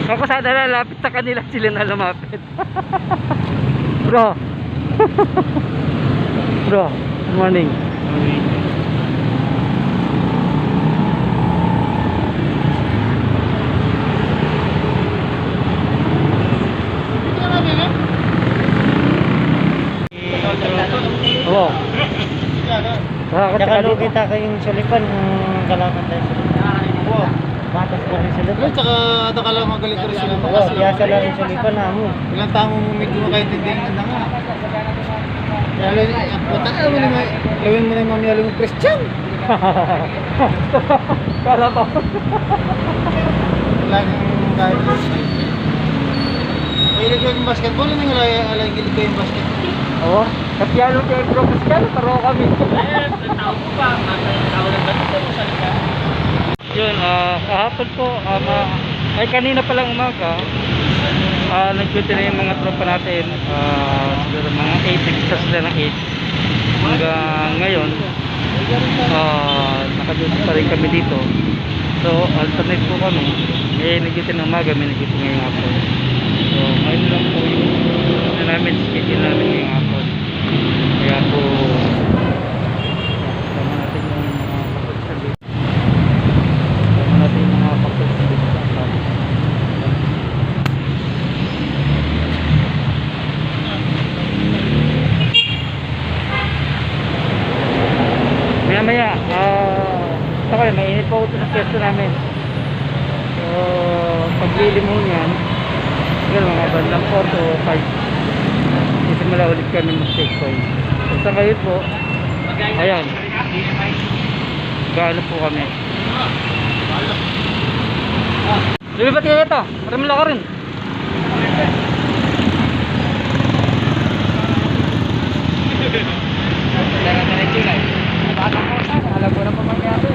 Ako sana lalapit sa kanila, sila na lumapit. Bro. Bro, good morning. Oo. Tsaka lugi ta kayong sulipan kung kalaman tayo sulipan. Oo. Matas ko rin sulipan. Tsaka nakala magaling ka rin sila. Oo, biyasa lang rin sulipan na mo. Ilang tao mo medyo makaintindihan na nga. Lawin mo na yung mamiyalo mo Christian. Kala pa. Wala nang kahit. Mahilig ko yung basketball, ano yung alay-gilig ko yung basketball? Oo. Kapiyano kayo professional, pero kami. Tao ko pa, tao lang ganito mo salita. Yun, kahapon po, ay kanina pa lang umaga, nag-duty na yung mga tropa natin, siguro mga 8, extra sila ng 8. Hanggang ngayon, naka-duty pa rin kami dito. So, alternate po kami. May nag-duty ng umaga, may nag-duty ngayong hapon. So, ngayon lang po yung namin, schedule namin ngayong hapon. Kaya po, sama natin yung mga kapatid dito. Sama natin yung mga kapatid dito. Maya-maya, okay, mainit po ito sa pwesto namin. So, paglili mo yan, siguro mga bandang 4 to 5. Simula ulit kami mag-take point. So sa ngayon po, ayan, gaano po kami. Lumipat kayo ito, maraming laka rin. Alam ko na pa mangyari.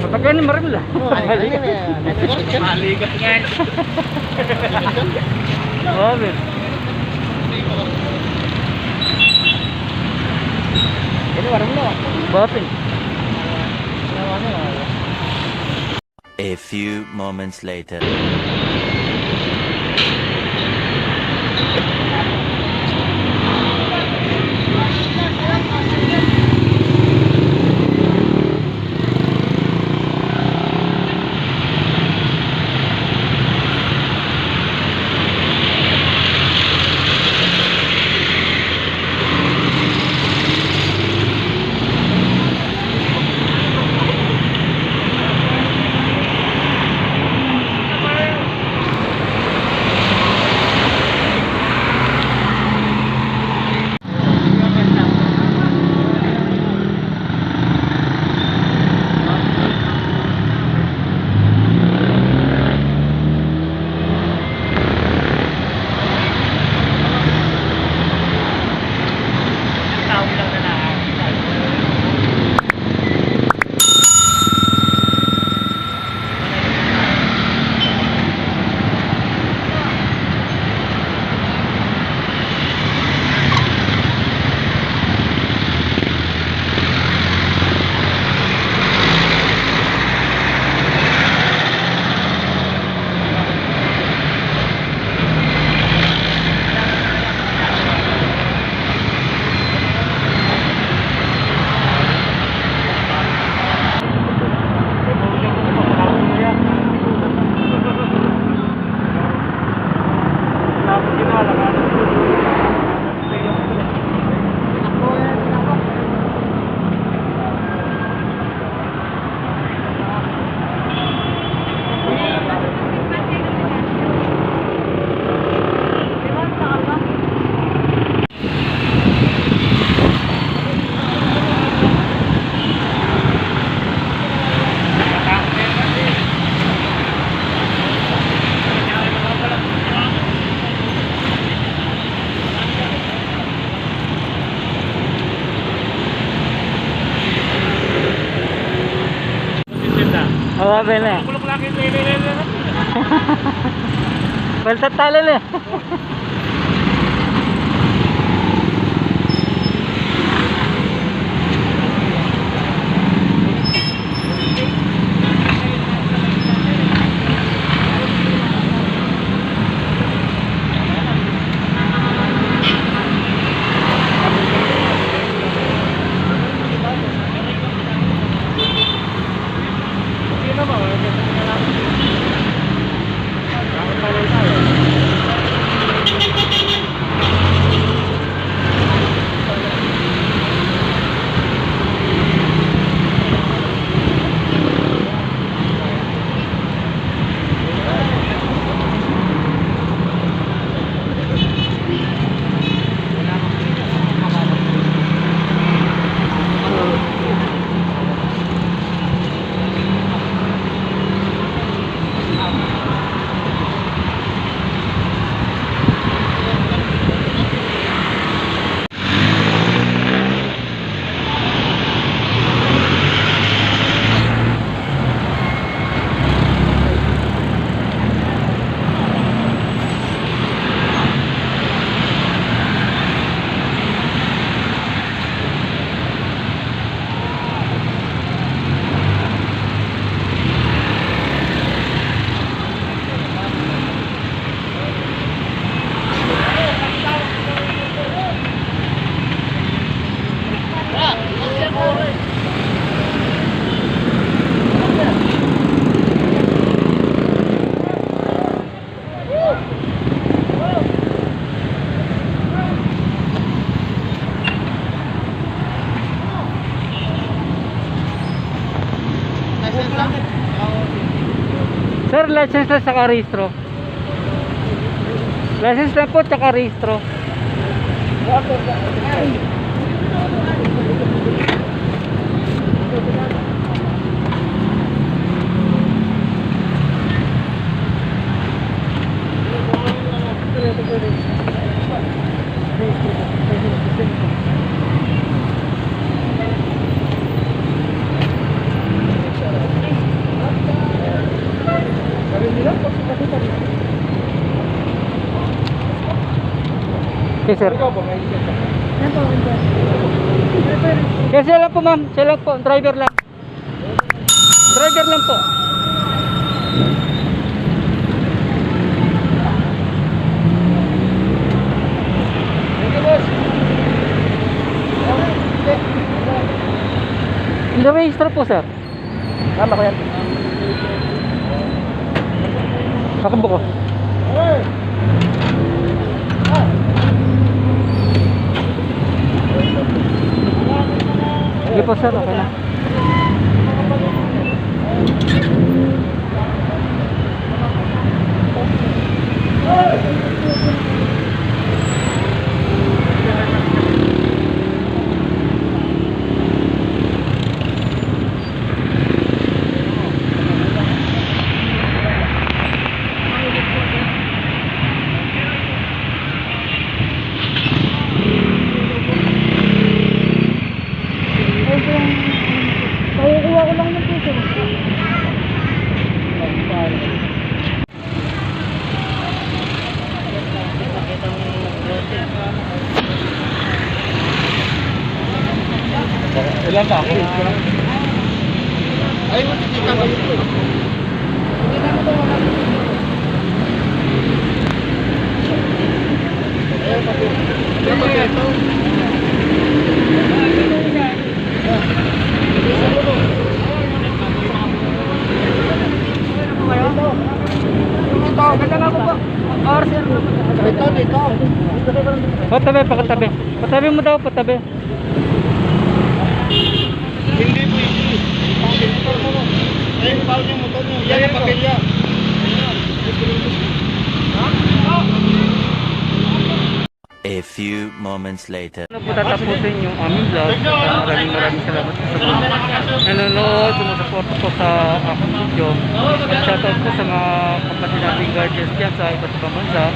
Pagkani marami lah. Maligat nga. Grabe. Ini marami lah. Batin. A few moments later. Oo, bene. Kulok lagi lele. Baltat talo na. Sir, license lang saka rehistro. License lang po saka rehistro. Okay, sir. Yes, siya lang po, ma'am. Siya lang po. Driver lang. Driver lang po. Nirehistro po, sir. Tama ko yan. Kakabo ko. Sige po, sir. Okay na. Kukuha ko lang ng piso. Ilan ba ako? Ay, makikita ba yun? Patabi, pakatabi. Patabi mo daw, patabi. Hindi po hindi. Ayun, pao niya motor niya. Yan yung pagkaya. A few moments later. Ano po tatapusin yung aming vlog. Maraming salamat po sa mga nanonood, sumusuporta po sa aking video. At shoutout po sa mga kapatid nating guardians dyan sa iba't ibang bansa.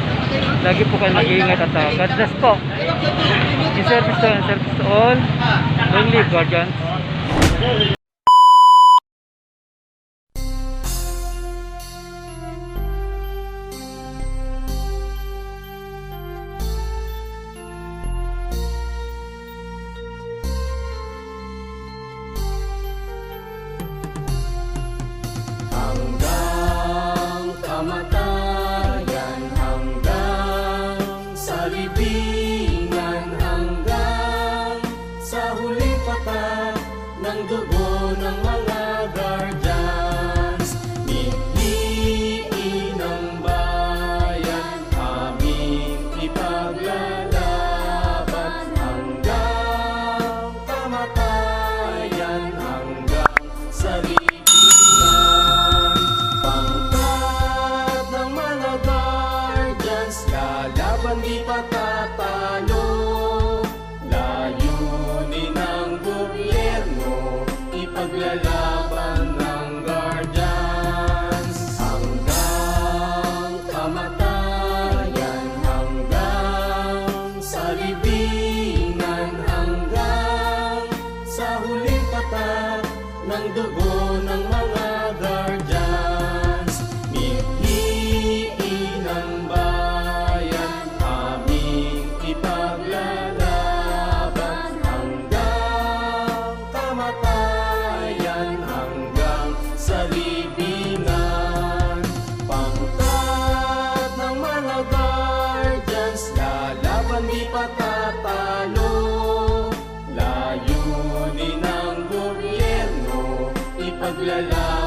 Lagi po kayo mag-iingat at God bless po. In service to all and service to all. Long live guardians. Hanggang kamatayan, hanggang sa libingan, hanggang sa huling patak ng dugo ng mga guardians. Niliin ng bayan, aming ipaglalaban hanggang kamatayan, hanggang sa libingan. Lalaban di patatalo, layunin ng gobyerno, ipaglalaban ng guardians. Hanggang kamatayan, hanggang sa libingan, hanggang sa huling patak ng dugo ng mga guardians. Niliin ng ipaglalaban hanggang kamatayan, hanggang sa libingan. Pangkat ng mga guardians, lalaban di patatalo, layunin ng gobyerno, ipaglalaban